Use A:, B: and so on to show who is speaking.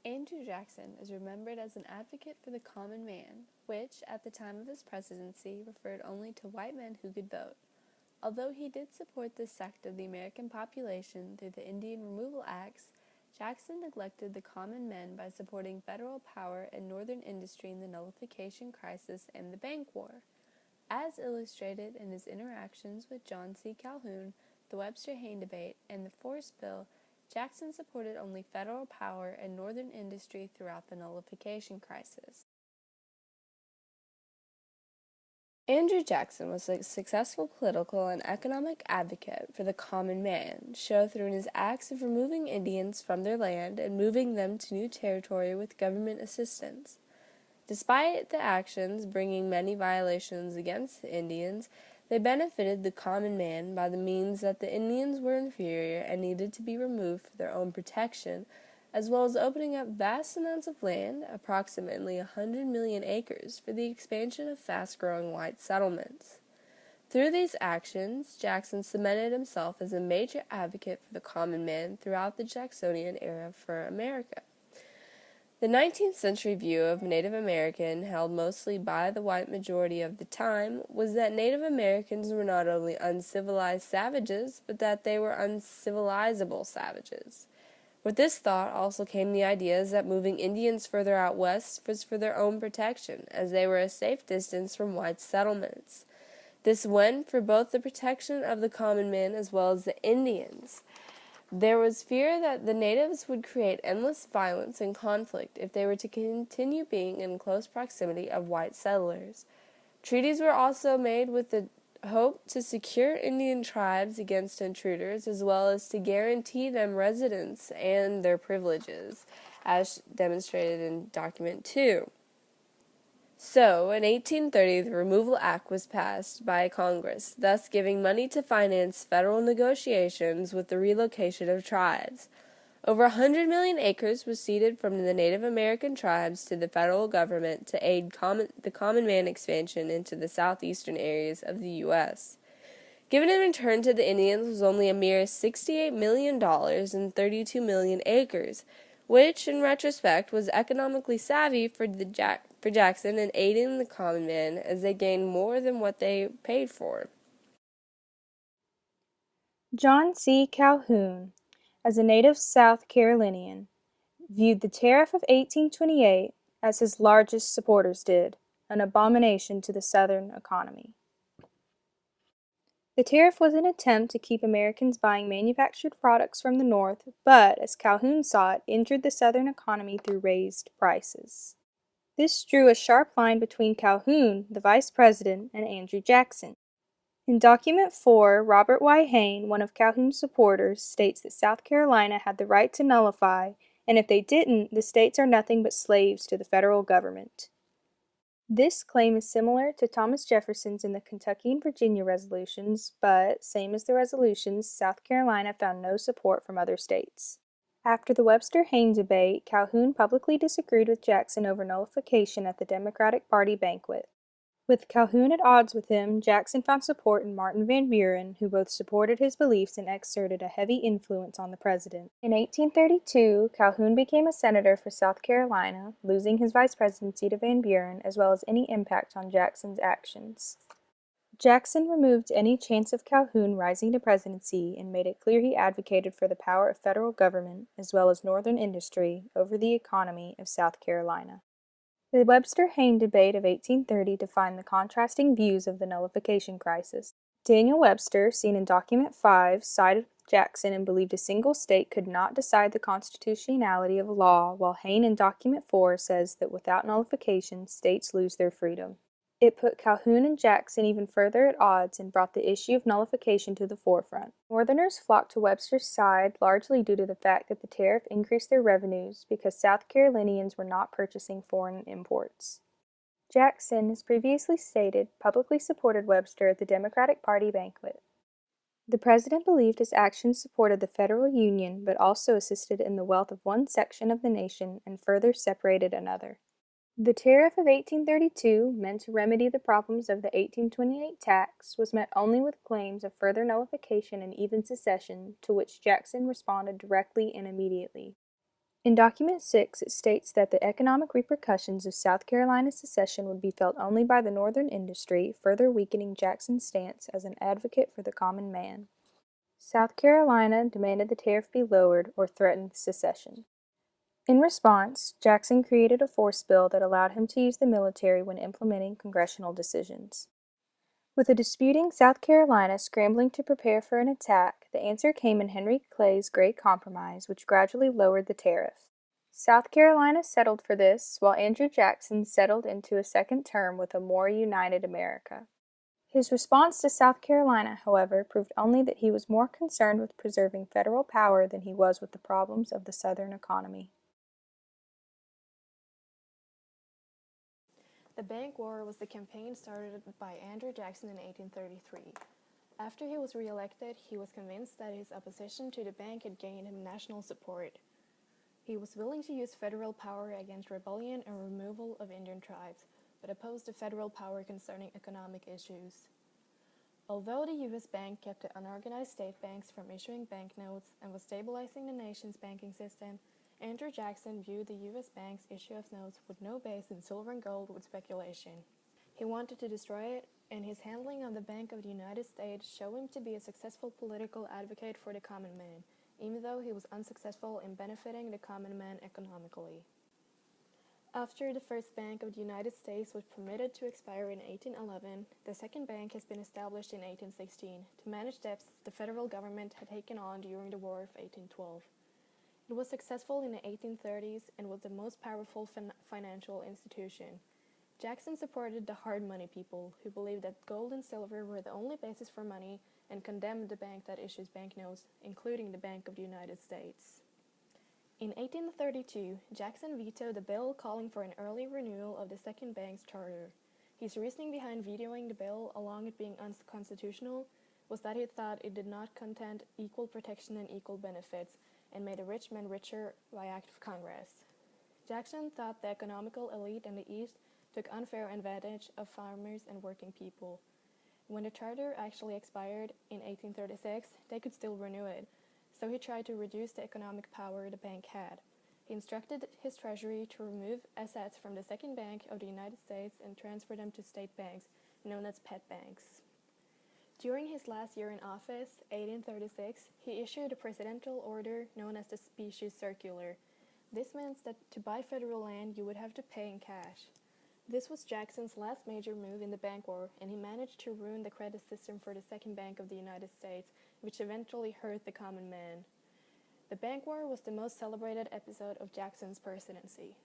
A: Andrew Jackson is remembered as an advocate for the common man, which, at the time of his presidency, referred only to white men who could vote. Although he did support this sect of the American population through the Indian Removal Acts, Jackson neglected the common men by supporting federal power and northern industry in the nullification crisis and the bank war. As illustrated in his interactions with John C. Calhoun, the Webster-Hayne debate, and the Force Bill, Jackson supported only federal power and northern industry throughout the nullification crisis. Andrew Jackson was a successful political and economic advocate for the common man, shown through his acts of removing Indians from their land and moving them to new territory with government assistance. Despite the actions bringing many violations against the Indians, they benefited the common man by the means that the Indians were inferior and needed to be removed for their own protection, as well as opening up vast amounts of land, approximately 100 million acres, for the expansion of fast-growing white settlements. Through these actions, Jackson cemented himself as a major advocate for the common man throughout the Jacksonian era for America. The 19th century view of Native American, held mostly by the white majority of the time, was that Native Americans were not only uncivilized savages, but that they were uncivilizable savages. With this thought also came the ideas that moving Indians further out west was for their own protection, as they were a safe distance from white settlements. This went for both the protection of the common man as well as the Indians. There was fear that the natives would create endless violence and conflict if they were to continue being in close proximity of white settlers. Treaties were also made with the hope to secure Indian tribes against intruders, as well as to guarantee them residence and their privileges, as demonstrated in Document 2. So, in 1830, the Removal Act was passed by Congress, thus giving money to finance federal negotiations with the relocation of tribes. Over 100 million acres was ceded from the Native American tribes to the federal government to aid the common man expansion into the southeastern areas of the U.S. Given in return to the Indians was only a mere $68 million and 32 million acres, which, in retrospect, was economically savvy for Jackson in aiding the common man, as they gained more than what they paid for.
B: John C. Calhoun, as a native South Carolinian, viewed the tariff of 1828, as his largest supporters did, an abomination to the Southern economy. The tariff was an attempt to keep Americans buying manufactured products from the North, but, as Calhoun saw it, injured the Southern economy through raised prices. This drew a sharp line between Calhoun, the vice president, and Andrew Jackson. In Document 4, Robert Y. Hayne, one of Calhoun's supporters, states that South Carolina had the right to nullify, and if they didn't, the states are nothing but slaves to the federal government. This claim is similar to Thomas Jefferson's in the Kentucky and Virginia resolutions, but, same as the resolutions, South Carolina found no support from other states. After the Webster-Hayne debate, Calhoun publicly disagreed with Jackson over nullification at the Democratic Party banquet. With Calhoun at odds with him, Jackson found support in Martin Van Buren, who both supported his beliefs and exerted a heavy influence on the president. In 1832, Calhoun became a senator for South Carolina, losing his vice presidency to Van Buren, as well as any impact on Jackson's actions. Jackson removed any chance of Calhoun rising to presidency and made it clear he advocated for the power of federal government, as well as northern industry, over the economy of South Carolina. The Webster-Hayne debate of 1830 defined the contrasting views of the nullification crisis. Daniel Webster, seen in Document 5, sided with Jackson and believed a single state could not decide the constitutionality of a law, while Hayne in Document 4 says that without nullification, states lose their freedom. It put Calhoun and Jackson even further at odds and brought the issue of nullification to the forefront. Northerners flocked to Webster's side largely due to the fact that the tariff increased their revenues because South Carolinians were not purchasing foreign imports. Jackson, as previously stated, publicly supported Webster at the Democratic Party banquet. The president believed his actions supported the federal union but also assisted in the wealth of one section of the nation and further separated another. The tariff of 1832, meant to remedy the problems of the 1828 tax, was met only with claims of further nullification and even secession, to which Jackson responded directly and immediately. In Document 6, it states that the economic repercussions of South Carolina's secession would be felt only by the Northern industry, further weakening Jackson's stance as an advocate for the common man. South Carolina demanded the tariff be lowered or threatened secession. In response, Jackson created a force bill that allowed him to use the military when implementing congressional decisions. With a disputing South Carolina scrambling to prepare for an attack, the answer came in Henry Clay's Great Compromise, which gradually lowered the tariff. South Carolina settled for this, while Andrew Jackson settled into a second term with a more united America. His response to South Carolina, however, proved only that he was more concerned with preserving federal power than he was with the problems of the Southern economy.
C: The Bank War was the campaign started by Andrew Jackson in 1833. After he was re-elected, he was convinced that his opposition to the bank had gained him national support. He was willing to use federal power against rebellion and removal of Indian tribes, but opposed the federal power concerning economic issues. Although the U.S. Bank kept the unorganized state banks from issuing banknotes and was stabilizing the nation's banking system, Andrew Jackson viewed the U.S. Bank's issue of notes with no base in silver and gold with speculation. He wanted to destroy it, and his handling of the Bank of the United States showed him to be a successful political advocate for the common man, even though he was unsuccessful in benefiting the common man economically. After the first Bank of the United States was permitted to expire in 1811, the second bank has been established in 1816 to manage debts the federal government had taken on during the War of 1812. It was successful in the 1830s and was the most powerful financial institution. Jackson supported the hard money people, who believed that gold and silver were the only basis for money, and condemned the bank that issues banknotes, including the Bank of the United States. In 1832, Jackson vetoed a bill calling for an early renewal of the second bank's charter. His reasoning behind vetoing the bill, along with being unconstitutional, was that he thought it did not contain equal protection and equal benefits, and made a rich man richer by act of Congress. Jackson thought the economical elite in the East took unfair advantage of farmers and working people. When the charter actually expired in 1836, they could still renew it, so he tried to reduce the economic power the bank had. He instructed his treasury to remove assets from the Second Bank of the United States and transfer them to state banks, known as pet banks. During his last year in office, 1836, he issued a presidential order known as the Specie Circular. This meant that to buy federal land, you would have to pay in cash. This was Jackson's last major move in the bank war, and he managed to ruin the credit system for the Second Bank of the United States, which eventually hurt the common man. The bank war was the most celebrated episode of Jackson's presidency.